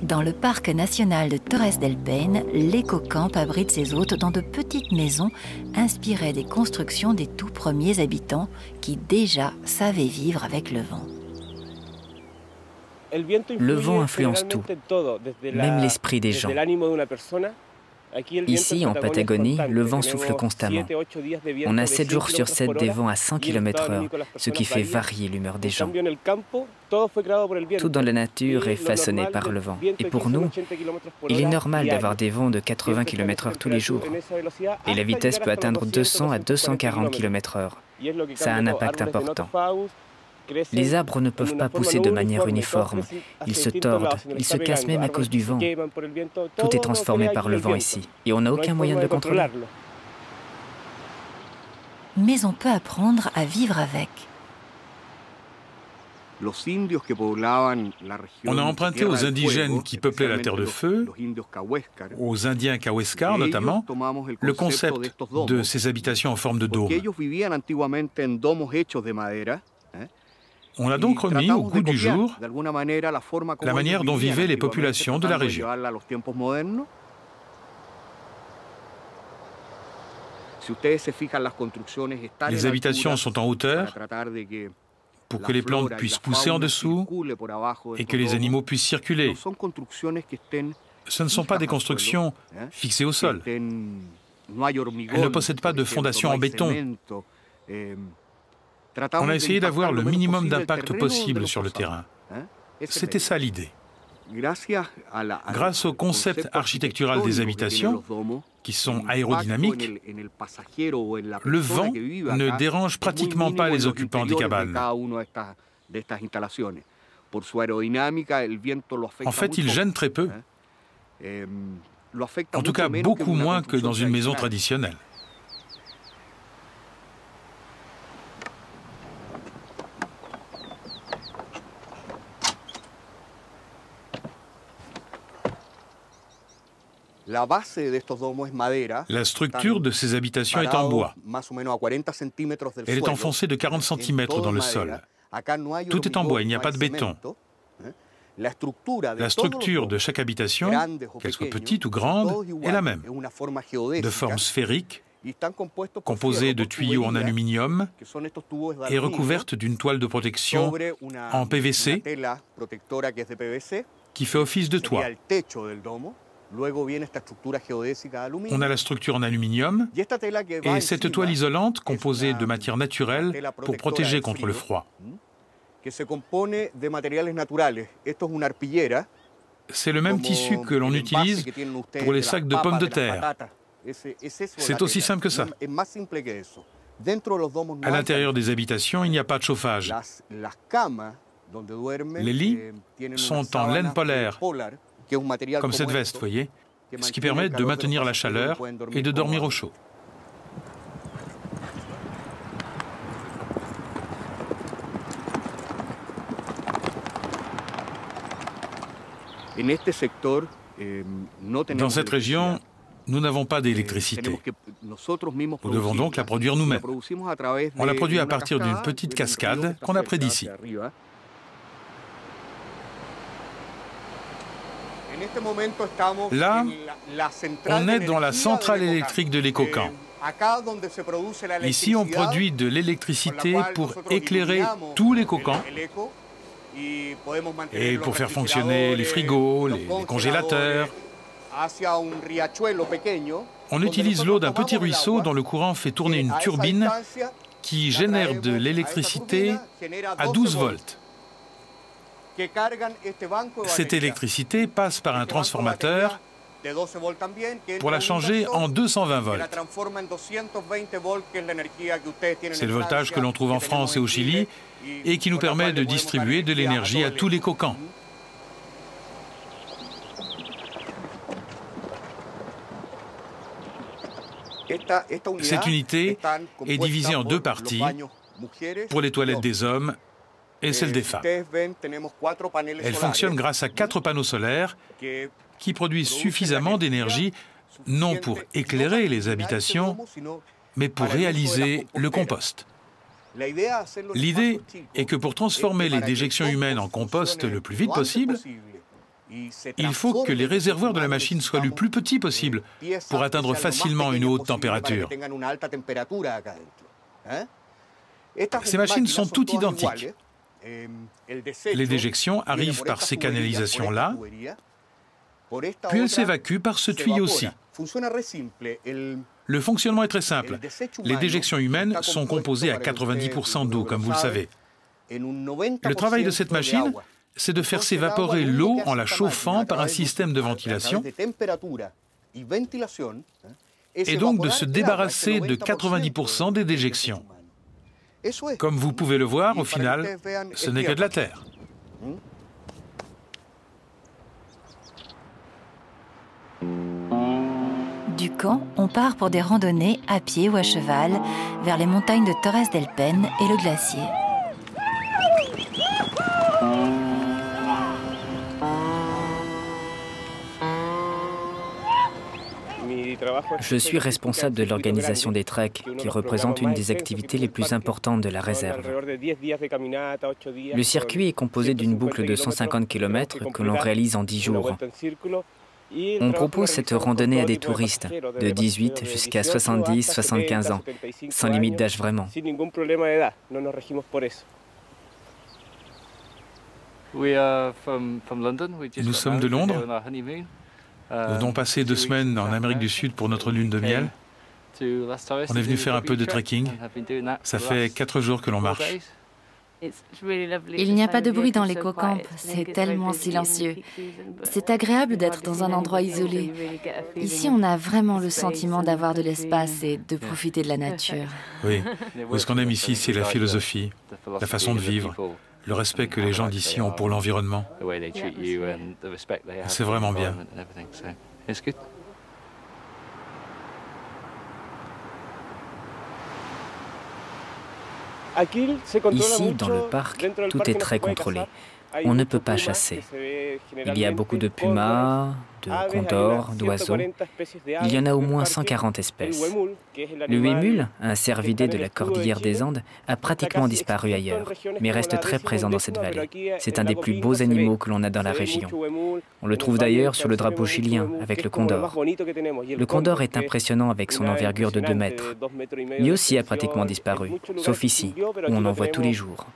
Dans le parc national de Torres del Paine, l'éco-camp abrite ses hôtes dans de petites maisons inspirées des constructions des tout premiers habitants qui déjà savaient vivre avec le vent. Le vent influence tout, même l'esprit des gens. Ici, en Patagonie, le vent souffle constamment. On a 7 jours sur 7 des vents à 100 km/h, ce qui fait varier l'humeur des gens. Tout dans la nature est façonné par le vent. Et pour nous, il est normal d'avoir des vents de 80 km/h tous les jours. Et la vitesse peut atteindre 200 à 240 km/h. Ça a un impact important. Les arbres ne peuvent pas pousser de manière uniforme. Ils se tordent, ils se cassent même à cause du vent. Tout est transformé par le vent ici, et on n'a aucun moyen de le contrôler. Mais on peut apprendre à vivre avec. On a emprunté aux indigènes qui peuplaient la Terre de Feu, aux Indiens Kaweskar notamment, le concept de ces habitations en forme de dôme. On a donc remis au goût du jour la manière dont vivaient les populations de la région. Les habitations sont en hauteur pour que les plantes puissent pousser en dessous et que les animaux puissent circuler. Ce ne sont pas des constructions fixées au sol. Elles ne possèdent pas de fondation en béton. On a essayé d'avoir le minimum d'impact possible sur le terrain. C'était ça l'idée. Grâce au concept architectural des habitations, qui sont aérodynamiques, le vent ne dérange pratiquement pas les occupants des cabanes. En fait, il gêne très peu. En tout cas, beaucoup moins que dans une maison traditionnelle. La structure de ces habitations est en bois. Elle est enfoncée de 40 cm dans le sol. Tout est en bois, il n'y a pas de béton. La structure de chaque habitation, qu'elle soit petite ou grande, est la même, de forme sphérique, composée de tuyaux en aluminium et recouverte d'une toile de protection en PVC qui fait office de toit. On a la structure en aluminium et cette toile isolante composée de matières naturelles pour protéger contre le froid. C'est le même tissu que l'on utilise pour les sacs de pommes de terre. C'est aussi simple que ça. À l'intérieur des habitations, il n'y a pas de chauffage. Les lits sont en laine polaire, comme cette veste, voyez, ce qui permet de maintenir la chaleur et de dormir au chaud. Dans cette région, nous n'avons pas d'électricité. Nous devons donc la produire nous-mêmes. On la produit à partir d'une petite cascade qu'on a près d'ici. Là, on est dans la centrale électrique de l'éco-camp. Ici, on produit de l'électricité pour éclairer tout l'éco-camp et pour faire fonctionner les frigos, les congélateurs. On utilise l'eau d'un petit ruisseau dont le courant fait tourner une turbine qui génère de l'électricité à 12 volts. Cette électricité passe par un transformateur pour la changer en 220 volts. C'est le voltage que l'on trouve en France et au Chili et qui nous permet de distribuer de l'énergie à tous les l'éco-camp. Cette unité est divisée en 2 parties pour les toilettes des hommes et celle des femmes. Elle fonctionne grâce à 4 panneaux solaires qui produisent suffisamment d'énergie, non pour éclairer les habitations, mais pour réaliser le compost. L'idée est que pour transformer les déjections humaines en compost le plus vite possible, Il faut que les réservoirs de la machine soient le plus petits possible pour atteindre facilement une haute température. Ces machines sont toutes identiques. Les déjections arrivent par ces canalisations-là, puis elles s'évacuent par ce tuyau-ci. Le fonctionnement est très simple. Les déjections humaines sont composées à 90% d'eau, comme vous le savez. Le travail de cette machine, c'est de faire s'évaporer l'eau en la chauffant par un système de ventilation et donc de se débarrasser de 90% des déjections. Comme vous pouvez le voir, au final, ce n'est que de la terre. Du camp, on part pour des randonnées à pied ou à cheval vers les montagnes de Torres del Paine et le glacier. Je suis responsable de l'organisation des treks, qui représente une des activités les plus importantes de la réserve. Le circuit est composé d'une boucle de 150 km que l'on réalise en 10 jours. On propose cette randonnée à des touristes de 18 jusqu'à 70-75 ans, sans limite d'âge vraiment. Nous sommes de Londres. Nous venons passer 2 semaines en Amérique du Sud pour notre lune de miel. On est venu faire un peu de trekking. Ça fait 4 jours que l'on marche. Il n'y a pas de bruit dans l'éco-camp, c'est tellement silencieux. C'est agréable d'être dans un endroit isolé. Ici, on a vraiment le sentiment d'avoir de l'espace et de profiter de la nature. Oui, ce qu'on aime ici, c'est la philosophie, la façon de vivre, le respect que les gens d'ici ont pour l'environnement. C'est vraiment bien. Ici, dans le parc, tout est très contrôlé. On ne peut pas chasser. Il y a beaucoup de pumas, de condors, d'oiseaux. Il y en a au moins 140 espèces. Le huémul, un cervidé de la cordillère des Andes, a pratiquement disparu ailleurs, mais reste très présent dans cette vallée. C'est un des plus beaux animaux que l'on a dans la région. On le trouve d'ailleurs sur le drapeau chilien, avec le condor. Le condor est impressionnant avec son envergure de 2 mètres. Lui aussi a pratiquement disparu, sauf ici, où on en voit tous les jours.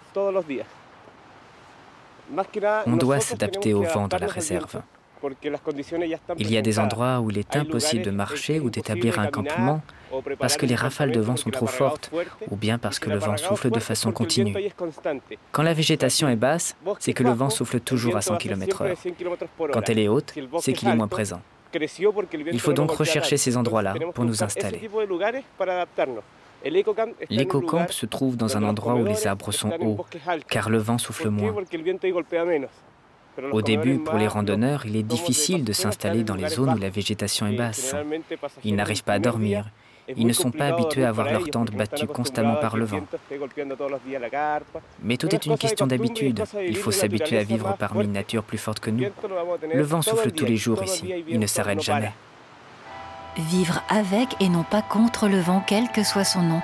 On doit s'adapter au vent dans la réserve. Il y a des endroits où il est impossible de marcher ou d'établir un campement parce que les rafales de vent sont trop fortes ou bien parce que le vent souffle de façon continue. Quand la végétation est basse, c'est que le vent souffle toujours à 100 km/h. Quand elle est haute, c'est qu'il est moins présent. Il faut donc rechercher ces endroits-là pour nous installer. L'éco-camp se trouve dans un endroit où les arbres sont hauts, car le vent souffle moins. Au début, pour les randonneurs, il est difficile de s'installer dans les zones où la végétation est basse. Ils n'arrivent pas à dormir. Ils ne sont pas habitués à voir leur tente battue constamment par le vent. Mais tout est une question d'habitude. Il faut s'habituer à vivre parmi une nature plus forte que nous. Le vent souffle tous les jours ici. Il ne s'arrête jamais. Vivre avec et non pas contre le vent, quel que soit son nom.